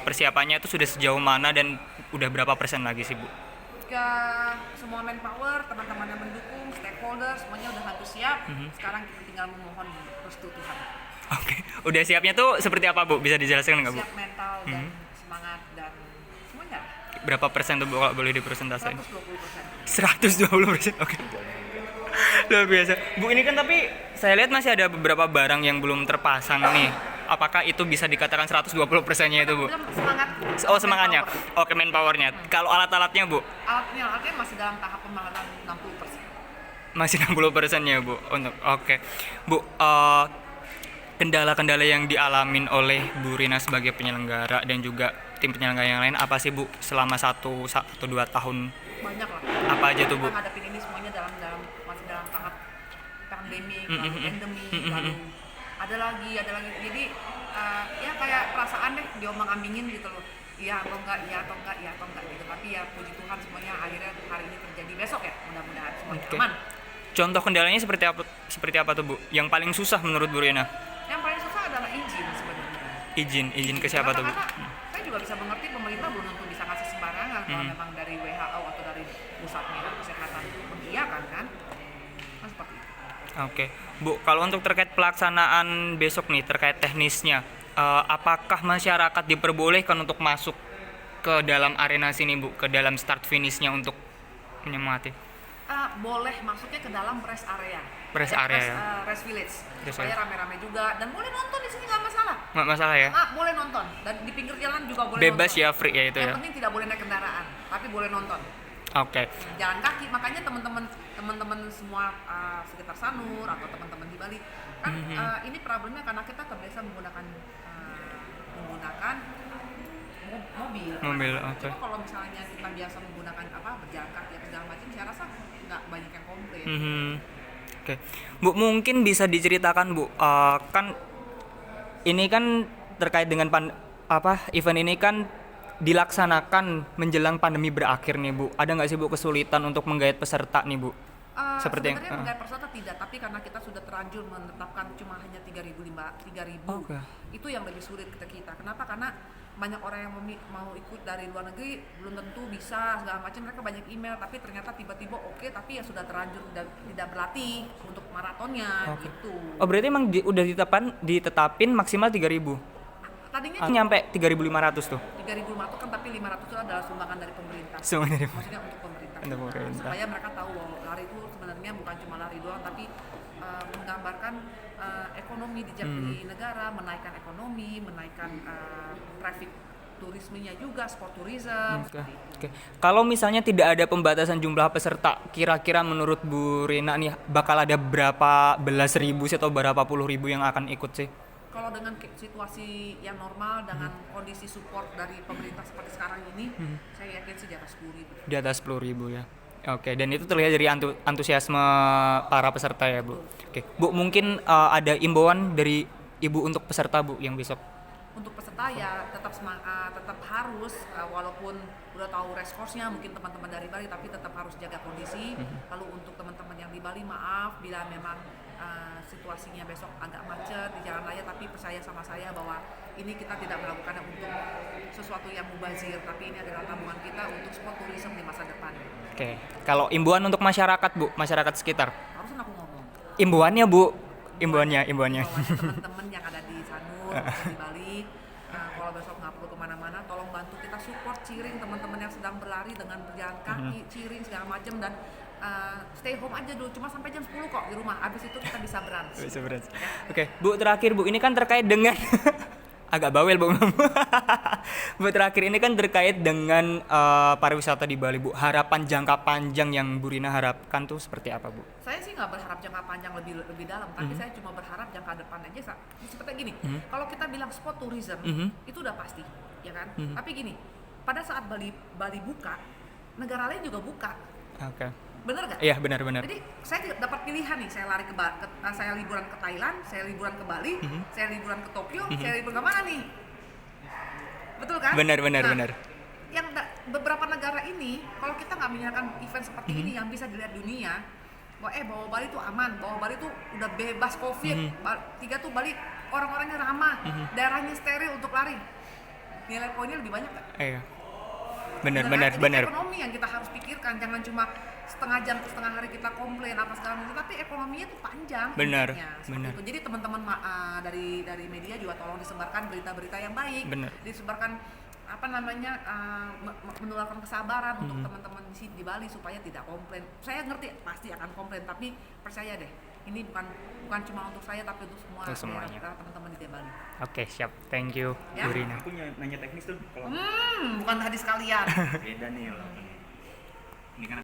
persiapannya itu sudah sejauh mana dan udah berapa persen lagi sih, Bu? Jika semua manpower, teman-teman yang mendukung, stakeholder, semuanya udah hampir siap. Sekarang kita tinggal memohon restu Tuhan. Oke, udah siapnya tuh seperti apa, Bu? Bisa dijelaskan nggak, Bu? Siap mental dan semangat dan semuanya. Berapa persen tuh, Bu, kalau boleh dipresentasikan? 120%. 120%, oke. Luar biasa. Bu, ini kan tapi saya lihat masih ada beberapa barang yang belum terpasang nih. Apakah itu bisa dikatakan 120%-nya itu, Bu? Bilang semangat. Oh, semangatnya. Manpower. Oke, manpower-nya. Kalau alat-alatnya, Bu? Alatnya masih dalam tahap pembangunan 60%. Masih 60%-nya, Bu. Oke. Bu, kendala-kendala yang dialamin oleh Bu Rina sebagai penyelenggara dan juga tim penyelenggara yang lain apa sih, Bu, selama 1-2 tahun? Banyak lah. Apa aja tuh, Bu? Kita ngadepin ini semuanya masih dalam tahap pandemi, lalu endemi, lalu ada lagi. Jadi ya kayak perasaan deh diombang-ambingin gitu loh. Iya atau enggak gitu. Tapi ya puji Tuhan semuanya akhirnya hari ini terjadi, besok ya mudah-mudahan semuanya Oke. aman. Contoh kendalanya seperti apa tuh, Bu? Yang paling susah menurut Bu Rina? Yang paling susah adalah izin sebenarnya. Izin ke siapa tuh, Bu? Karena saya juga bisa mengerti pemerintah belum tentu bisa ngasih sembarangan kalau memang dari WHO atau dari pusatnya kesehatan mengiyakan kan seperti itu. Oke, Bu, kalau untuk terkait pelaksanaan besok nih, terkait teknisnya, apakah masyarakat diperbolehkan untuk masuk ke dalam arena sini, Bu, ke dalam start finishnya untuk menyemangati? Boleh masuknya ke dalam rest area. Rest area ya? Rest village. Rest Supaya area. rame-rame juga dan boleh nonton di sini nggak masalah. Nggak masalah ya? Boleh nonton dan di pinggir jalan juga boleh Bebas nonton. ya, free ya itu Yang ya? penting tidak boleh naik kendaraan, tapi boleh nonton. Oke. Jalan kaki, makanya teman-teman semua sekitar Sanur atau teman-teman di Bali kan ini problemnya karena kita terbiasa menggunakan mobil. Mobil, oke. Cuma kalau misalnya kita biasa menggunakan berjalan kaki atau segala macam, saya rasa nggak banyak yang komplain. Oke, Bu, mungkin bisa diceritakan, Bu, kan ini kan terkait dengan event ini kan dilaksanakan menjelang pandemi berakhir nih, Bu. Ada nggak sih, Bu, kesulitan untuk menggait peserta nih, Bu? Sebenarnya menggait peserta tidak, tapi karena kita sudah terlanjur menetapkan cuma hanya 3.000, Oke. itu yang lebih sulit ke kita. Kenapa? Karena banyak orang yang mau ikut dari luar negeri belum tentu bisa segala macam, mereka banyak email tapi ternyata tiba-tiba oke, tapi ya sudah terlanjur tidak berlatih untuk maratonnya gitu. Oh, berarti emang udah ditetapin maksimal 3.000. Tadinya Nyampe 3.500 tuh. 3.500 kan, tapi 500 itu adalah sumbangan dari pemerintah. Sebenarnya. Maksudnya untuk pemerintah. Untuk pemerintah. Supaya mereka tahu bahwa lari itu sebenarnya bukan cuma lari doang, tapi menggambarkan ekonomi di negara, menaikkan ekonomi, menaikkan traffic turismenya juga, sport tourism. Oke. Kalau misalnya tidak ada pembatasan jumlah peserta, kira-kira menurut Bu Rina nih bakal ada berapa belas ribu sih atau berapa puluh ribu yang akan ikut sih? Kalau dengan situasi yang normal, dengan kondisi support dari pemerintah seperti sekarang ini, saya yakin sih di atas 10.000. Di atas 10.000 ya. Oke, dan itu terlihat dari antusiasme para peserta ya, Bu. Oke, Bu, mungkin ada imbauan dari Ibu untuk peserta, Bu, yang besok. Untuk peserta ya tetap semangat, tetap harus walaupun udah tahu race course-nya mungkin teman-teman dari Bali, tapi tetap harus jaga kondisi. Lalu untuk teman-teman yang di Bali, maaf bila memang situasinya besok agak macet di jalan raya, tapi percaya sama saya bahwa ini kita tidak melakukannya untuk sesuatu yang mubazir, tapi ini adalah tabungan kita untuk sport tourism di masa depan. Oke. Kalau imbauan untuk masyarakat, Bu, masyarakat sekitar. Harusnya aku ngomong. Imbauannya, Bu. Imbauannya. Teman-teman yang ada di Sanur, di Bali, kalau besok nggak perlu kemana-mana, tolong bantu kita support cheering teman-teman yang sedang berlari dengan berjalan kaki, cheering segala macam, dan stay home aja dulu, cuma sampai jam 10 kok di rumah. Abis itu kita bisa berans. Ya. Oke, Bu, terakhir, Bu, ini kan terkait dengan agak bawel, Bu. Bu, terakhir ini kan terkait dengan pariwisata di Bali, Bu. Harapan jangka panjang yang Bu Rina harapkan tuh seperti apa, Bu? Saya sih nggak berharap jangka panjang lebih dalam, tapi saya cuma berharap jangka depan aja. Seperti gini, kalau kita bilang sport tourism itu udah pasti, ya kan? Tapi gini, pada saat Bali buka, negara lain juga buka. Oke. Bener nggak? Iya, benar. Jadi saya dapat pilihan nih, saya saya liburan ke Thailand, saya liburan ke Bali, saya liburan ke Tokyo, saya liburan ke mana nih? Betul kan? Benar. Yang beberapa negara ini, kalau kita nggak menyiapkan event seperti ini yang bisa dilihat dunia, bahwa Bali itu aman, bahwa Bali itu udah bebas COVID, Bali tuh Bali orang-orangnya ramah, daerahnya steril untuk lari. nilai poinnya lebih banyak nggak? Iya. Benar. Ini ekonomi yang kita harus pikirkan, jangan cuma setengah jam ke setengah hari kita komplain apa segala macam, tapi ekonominya tuh panjang. Benar, intinya, seperti benar. itu. Jadi teman-teman dari media juga tolong disebarkan berita-berita yang baik, Benar. disebarkan menularkan kesabaran untuk teman-teman di Bali supaya tidak komplain. Saya ngerti pasti akan komplain, tapi percaya deh, ini bukan cuma untuk saya tapi untuk semuanya. teman-teman di Bali. Oke, siap. Thank you, Ya. Bu Rina. Aku nanya teknis tuh kalau Bukan tadi sekalian. beda nih loh. Ini kan